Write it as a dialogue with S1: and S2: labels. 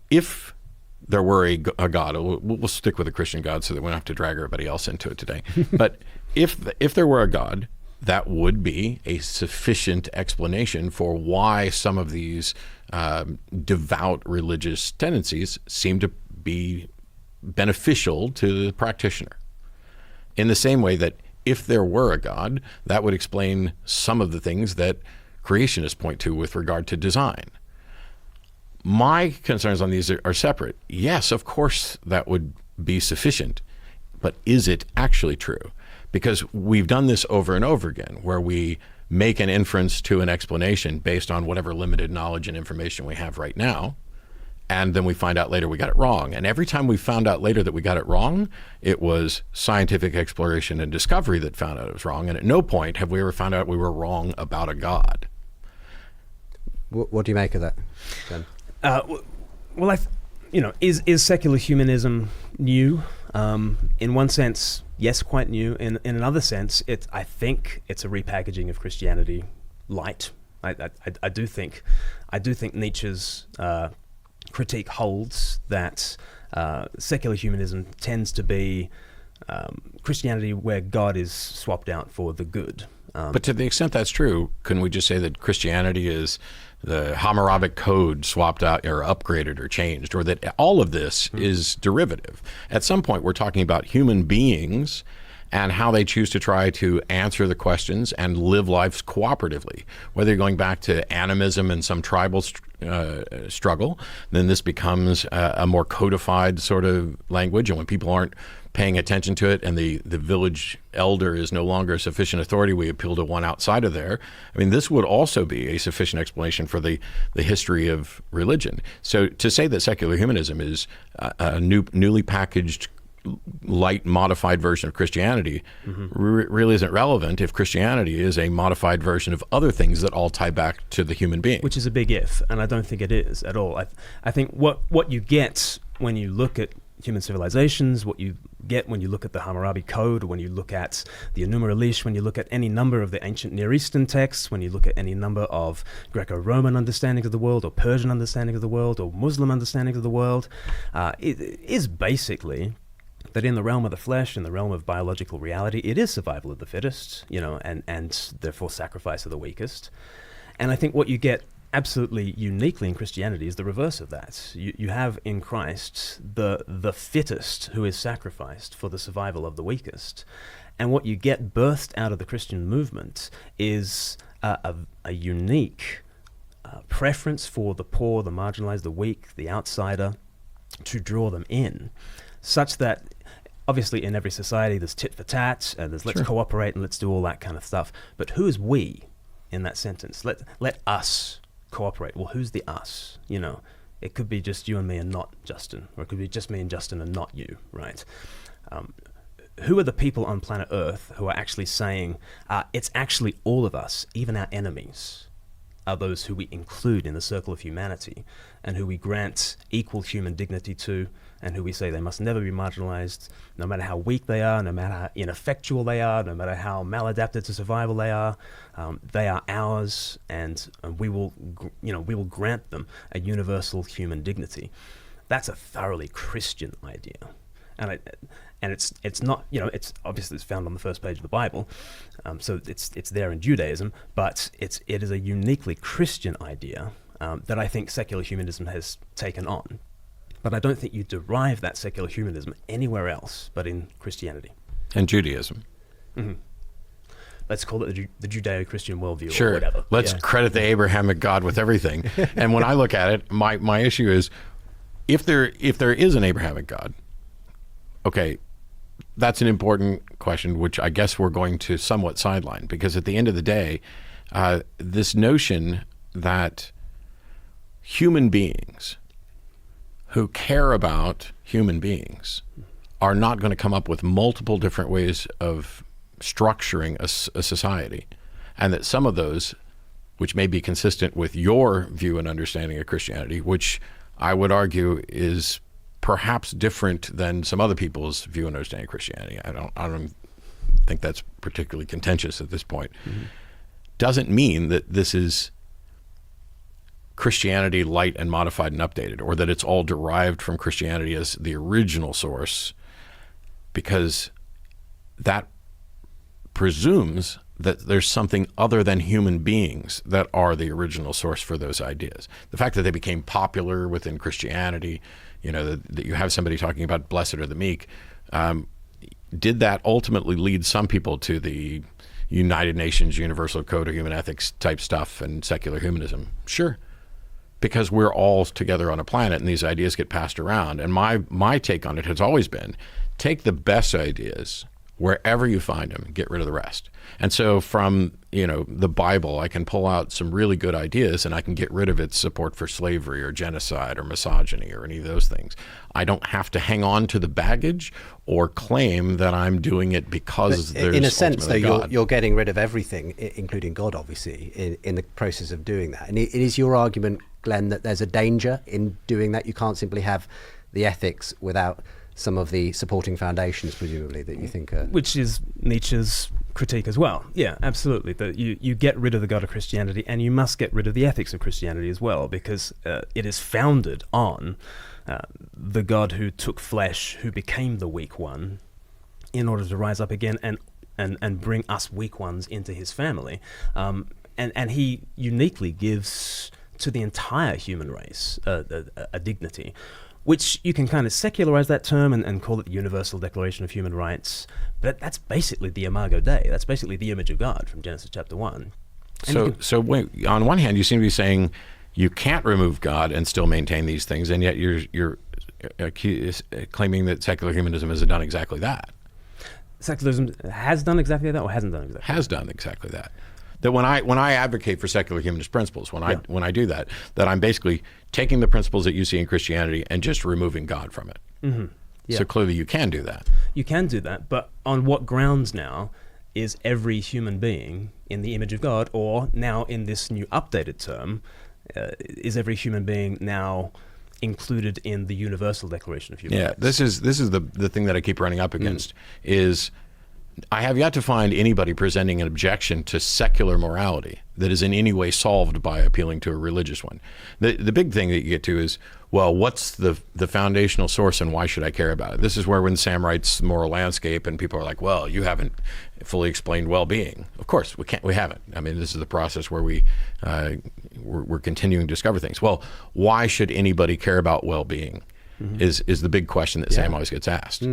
S1: if there were a God, we'll stick with a Christian God so that we don't have to drag everybody else into it today. But if there were a God, that would be a sufficient explanation for why some of these devout religious tendencies seem to be beneficial to the practitioner. In the same way that if there were a God, that would explain some of the things that creationists point to with regard to design. My concerns on these are separate. Yes, of course, that would be sufficient, but is it actually true? Because we've done this over and over again, where we make an inference to an explanation based on whatever limited knowledge and information we have right now, and then we find out later we got it wrong. And every time we found out later that we got it wrong, it was scientific exploration and discovery that found out it was wrong. And at no point have we ever found out we were wrong about a God.
S2: What do you make of that, Ben?
S3: Well, is secular humanism new? In one sense, yes, quite new. In another sense, I think it's a repackaging of Christianity light. I do think Nietzsche's critique holds that secular humanism tends to be Christianity where God is swapped out for the good.
S1: But to the extent that's true, couldn't we just say that Christianity is the Hammurabic code swapped out or upgraded or changed, or that all of this is derivative? At some point, we're talking about human beings and how they choose to try to answer the questions and live lives cooperatively. Whether you're going back to animism and some tribal struggle, then this becomes a more codified sort of language. And when people aren't paying attention to it and the village elder is no longer a sufficient authority, we appeal to one outside of there. I mean, this would also be a sufficient explanation for the history of religion. So to say that secular humanism is a newly packaged, light, modified version of Christianity really isn't relevant if Christianity is a modified version of other things that all tie back to the human being.
S3: Which is a big if, and I don't think it is at all. I think what you get when you look at human civilizations, what you get when you look at the Hammurabi Code, when you look at the Enuma Elish, when you look at any number of the ancient Near Eastern texts, when you look at any number of Greco-Roman understandings of the world, or Persian understanding of the world, or Muslim understanding of the world, it is basically that in the realm of the flesh, in the realm of biological reality, it is survival of the fittest, and therefore sacrifice of the weakest. And I think what you get absolutely uniquely in Christianity is the reverse of that. You have in Christ the fittest who is sacrificed for the survival of the weakest. And what you get birthed out of the Christian movement is a unique preference for the poor, the marginalized, the weak, the outsider, to draw them in, such that obviously in every society there's tit for tat, and there's let's cooperate and let's do all that kind of stuff. But who is we in that sentence? Let us cooperate. Well, who's the us? It could be just you and me and not Justin, or it could be just me and Justin and not you, right? Who are the people on planet Earth who are actually saying it's actually all of us, even our enemies, are those who we include in the circle of humanity, and who we grant equal human dignity to, and who we say they must never be marginalized, no matter how weak they are, no matter how ineffectual they are, no matter how maladapted to survival they are ours, and we will grant them a universal human dignity. That's a thoroughly Christian idea, and it's not, it's obviously it's found on the first page of the Bible, so it's there in Judaism, but it is a uniquely Christian idea that I think secular humanism has taken on. But I don't think you derive that secular humanism anywhere else but in Christianity.
S1: And Judaism.
S3: Mm-hmm. Let's call it the Judeo-Christian worldview,
S1: or
S3: whatever.
S1: Let's credit the Abrahamic God with everything. And when I look at it, my issue is, if there is an Abrahamic God, okay, that's an important question, which I guess we're going to somewhat sideline, because at the end of the day, this notion that human beings who care about human beings are not going to come up with multiple different ways of structuring a society, and that some of those, which may be consistent with your view and understanding of Christianity, which I would argue is perhaps different than some other people's view and understanding of Christianity. I don't think that's particularly contentious at this point. Mm-hmm. Doesn't mean that this is Christianity light and modified and updated, or that it's all derived from Christianity as the original source, because that presumes that there's something other than human beings that are the original source for those ideas. The fact that they became popular within Christianity, that you have somebody talking about blessed are the meek, did that ultimately lead some people to the United Nations Universal Code of Human Ethics type stuff and secular humanism? Sure. Because we're all together on a planet and these ideas get passed around. And my take on it has always been, take the best ideas wherever you find them, get rid of the rest. And so from, the Bible, I can pull out some really good ideas and I can get rid of its support for slavery or genocide or misogyny or any of those things. I don't have to hang on to the baggage or claim that I'm doing it because there's
S2: in a sense, though,
S1: God.
S2: you're getting rid of everything, including God, obviously, in the process of doing that. And it is your argument, Glenn, that there's a danger in doing that. You can't simply have the ethics without some of the supporting foundations, presumably, that you think are...
S3: Which is Nietzsche's critique as well. Yeah, absolutely. That you get rid of the God of Christianity, and you must get rid of the ethics of Christianity as well, because it is founded on the God who took flesh, who became the weak one, in order to rise up again and bring us weak ones into his family. And he uniquely gives to the entire human race a dignity, which you can kind of secularize that term and call it the Universal Declaration of Human Rights, but that's basically the Imago Dei. That's basically the image of God from Genesis chapter 1.
S1: So wait, on one hand, you seem to be saying you can't remove God and still maintain these things, and yet you're claiming that secular humanism has done exactly that.
S3: Secularism has done exactly that, or hasn't done exactly that?
S1: Has done exactly that. That when I advocate for secular humanist principles, when I do that I'm basically taking the principles that you see in Christianity and just removing God from it. Mm-hmm. Yeah. So clearly you can do that.
S3: You can do that, but on what grounds now is every human being in the image of God, or now in this new updated term, is every human being now included in the Universal Declaration of Human Rights?
S1: Yeah, this is the thing that I keep running up against is I have yet to find anybody presenting an objection to secular morality that is in any way solved by appealing to a religious one. The big thing that you get to is, well, what's the foundational source and why should I care about it? This is where when Sam writes Moral Landscape and people are like, well, you haven't fully explained well-being. Of course, we haven't. I mean, this is the process where we're continuing to discover things. Well, why should anybody care about well-being? Mm-hmm. is the big question that Sam always gets asked.